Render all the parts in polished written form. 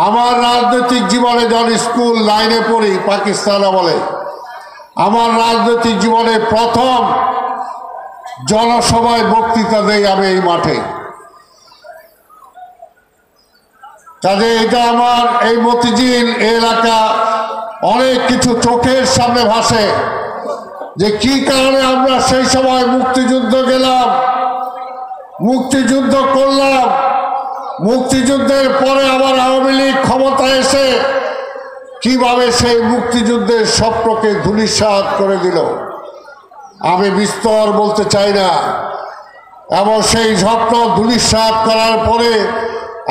আমার রাজনৈতিক জীবনে যখন স্কুল লাইনে পড়ি পাকিস্তান আমলে, আমার রাজনৈতিক জীবনে প্রথম জনসভায় বক্তৃতা দেই আমি এই মাঠে। কাজে এটা আমার এই মতিঝিল এলাকা অনেক কিছু চোখের সামনে ভাসে, যে কি কারণে আমরা সেই সময় মুক্তিযুদ্ধ গেলাম, মুক্তিযুদ্ধ করলাম, মুক্তিযুদ্ধের পরে আবার আওয়ামী লীগ ক্ষমতায় এসে কিভাবে সেই মুক্তিযুদ্ধের স্বপ্নকে ধূলিসাৎ করে দিল। আমি বিস্তর বলতে চাই না, এবং সেই স্বপ্ন ধূলিসাৎ করার পরে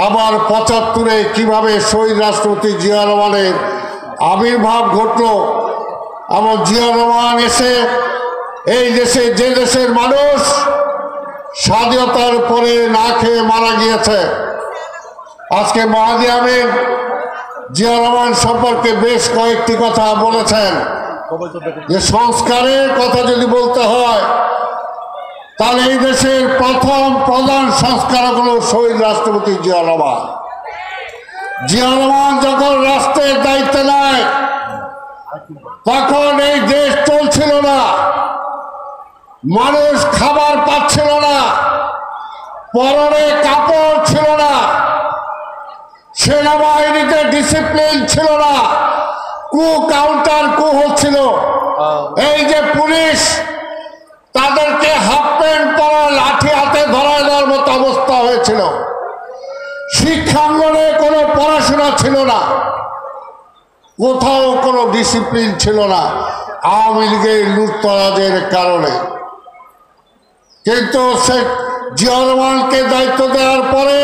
আবার ৭৫-এ কিভাবে শহীদ রাষ্ট্রপতি জিয়া রহমানের আবির্ভাব ঘটল, এবং জিয়া রহমান এসে এই দেশে, যে দেশের মানুষ স্বাধীনতার পরে না খেয়ে মারা গিয়েছে, আজকে মাহাদি আমিন জিয়া রহমান সম্পর্কে বেশ কয়েকটি কথা বলেছেন, যে সংস্কারের কথা যদি বলতে হয় তাহলে এই দেশের প্রথম প্রধান সংস্কার হলো শহীদ রাষ্ট্রপতি জিয়া রহমান। জিয়া রহমান যখন রাষ্ট্রের দায়িত্বে নেয় তখন এই দেশ চলছিল না, মানুষ খাবার পাচ্ছিল না, পরনে কাপড় ছিল না, সেনাবাহিনীতে ডিসিপ্লিন ছিল না, কাউন্টার হচ্ছিল। এই যে পুলিশ, তাদেরকে হাফ প্যান্ট পরা লাঠি হাতে ধরায় দেওয়ার মতো অবস্থা হয়েছিল। শিক্ষাঙ্গনে কোনো পড়াশোনা ছিল না, কোথাও কোনো ডিসিপ্লিন ছিল না, আওয়ামী লীগের লুটতরাজের কারণে। কিন্তু শেখ জিয়া রহমানকে দায়িত্ব দেওয়ার পরে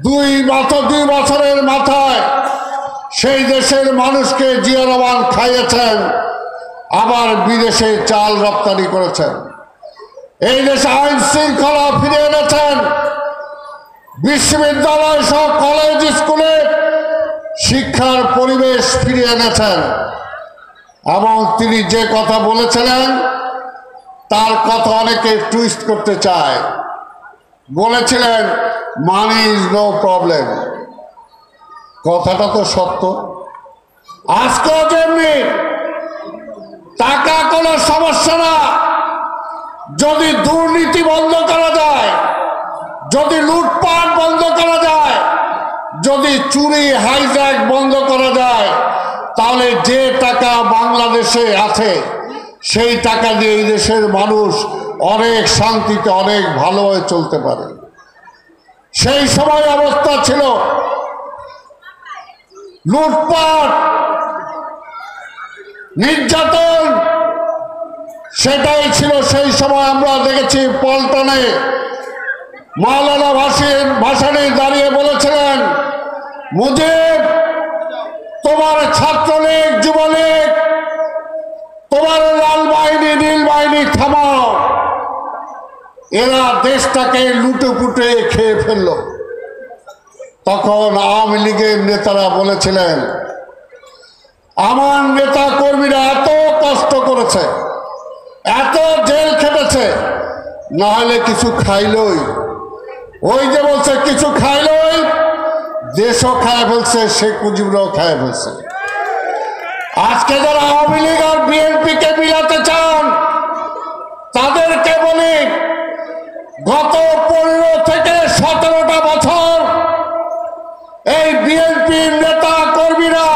2 বছরের মাথায় সেই দেশের মানুষকে জিয়া রহমান খাইয়েছেন, আবার বিদেশে চাল রপ্তানি করেছেন, এই দেশে আইন শৃঙ্খলা ফিরে এনেছেন, বিশ্ববিদ্যালয় সহ কলেজ স্কুলে শিক্ষার পরিবেশ ফিরিয়ে এনেছেন। এবং তিনি যে কথা বলেছিলেন তার কথা অনেকে টুইস্ট করতে চায়। বলেছিলেন মানি ইজ নো প্রবলেম, কথাটা তো সত্য। আজকেও যেমনি টাকা কোনো সমস্যা না, যদি দুর্নীতি বন্ধ করা যায়, যদি লুটপাট বন্ধ করা যায়, যদি চুরি হাইজ্যাক বন্ধ করা যায়, তাহলে যে টাকা বাংলাদেশে আছে সেই টাকা দিয়ে এই দেশের মানুষ অনেক শান্তিতে অনেক ভালোভাবে চলতে পারে। সেই সময় অবস্থা ছিল লুটপাট, নির্যাতন, সেটাই ছিল সেই সময়। আমরা দেখেছি পল্টনে মাওলানা ভাসানী দাঁড়িয়ে বলেছিলেন, মুজিব তোমার ছাত্রলীগ যুবলীগ, তোমার লাল বাহিনী নীল বাহিনী থামাও, এরা দেশটাকে লুটে পুটে খেয়ে ফেলল। তখন আওয়ামী লীগের নেতারা বলেছিলেন, আমার নেতা কর্মীরা এত কষ্ট করেছে, এত জেল খেটেছে, না হলে কিছু খাইলই। ওই যে বলছে কিছু খাইলই, দেশও খায় ফেলছে, শেখ মুজিবরাও খায় ফেলছে। আজকে যারা আওয়ামী লীগ আর বিএনপিকে মিলাতে চান তাদেরকে বলি, গত 15 থেকে 17টা বছর এই বিএনপির নেতা কর্মীরা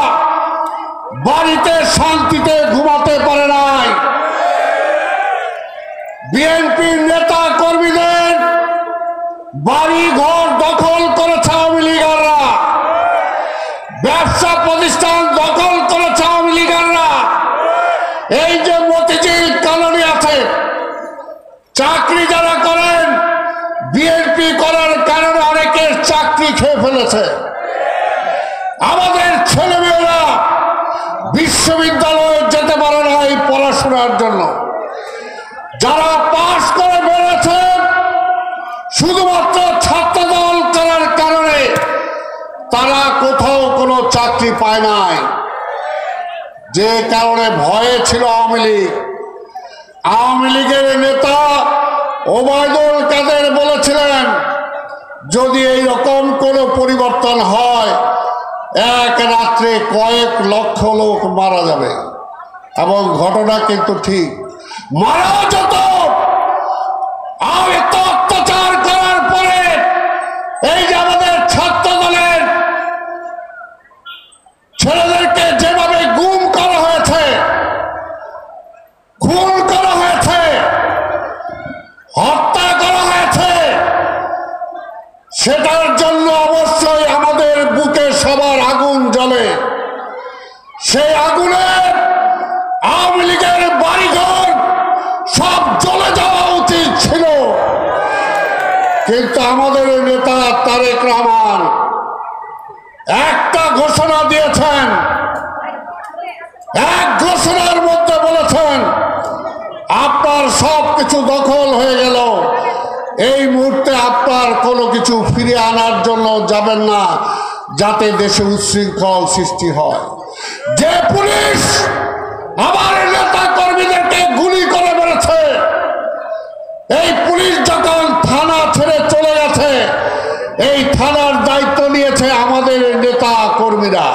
বাড়িতে শান্তিতে ঘুমাতে পারে নাই। বিএনপির নেতা কর্মীদের বাড়ি ঘর দখল করেছে আওয়ামী লীগাররা, ব্যবসা প্রতিষ্ঠান দখল করেছে আওয়ামী লীগাররা। এই যে মতিঝিল কলোনি আছে, চাকরি যারা করেন বিএনপি করার কারণে অনেকের চাকরি খেয়ে ফেলেছে। আমাদের ছেলেমেয়েরা বিশ্ববিদ্যালয়ে যেতে পারে না এই পড়াশোনার জন্য। যারা পাশ করে বেড়েছেন শুধুমাত্র ছাত্রদল করার কারণে, তারা কোথাও কোনো চাকরি পায় নাই। যে কারণে ভয়ে ছিল আওয়ামী লীগ। আওয়ামী লীগের নেতা ওবায়দুল কাদের বলেছিলেন, যদি এই রকম কোনো পরিবর্তন হয় এক রাত্রে কয়েক লক্ষ লোক মারা যাবে, এবং ঘটনা কিন্তু ঠিক, মারা যেত। এত অত্যাচার করার পরে এই যে আমাদের ছাত্র দলের ছেলেদেরকে যেভাবে গুম করা হয়েছে, খুন করা হয়েছে, হত্যা করা হয়েছে, সেটার জন্য অবশ্যই আমাদের বুকে সবার আগুন জ্বলে। সেই আগুনে আওয়ামী লীগের বাড়িঘর সব জ্বলে যাওয়া উচিত ছিল, কিন্তু আমাদের নেতা তারেক রহমান একটা ঘোষণা দিয়েছেন, এক ঘোষণার মধ্যে বলেছেন আপনার সব কিছু দখল হয়ে গেল, এই মুহূর্তে আপনার কোনো কিছু ফিরে আনার জন্য যাবেন না, যাতে দেশে উচ্ছৃঙ্খল সৃষ্টি হয়। যে পুলিশ আমার নেতা কর্মীদেরকে গুলি করে মেরেছে, এই পুলিশ যখন থানা ছেড়ে চলে গেছে, এই থানার দায়িত্ব নিয়েছে আমাদের নেতা কর্মীরা।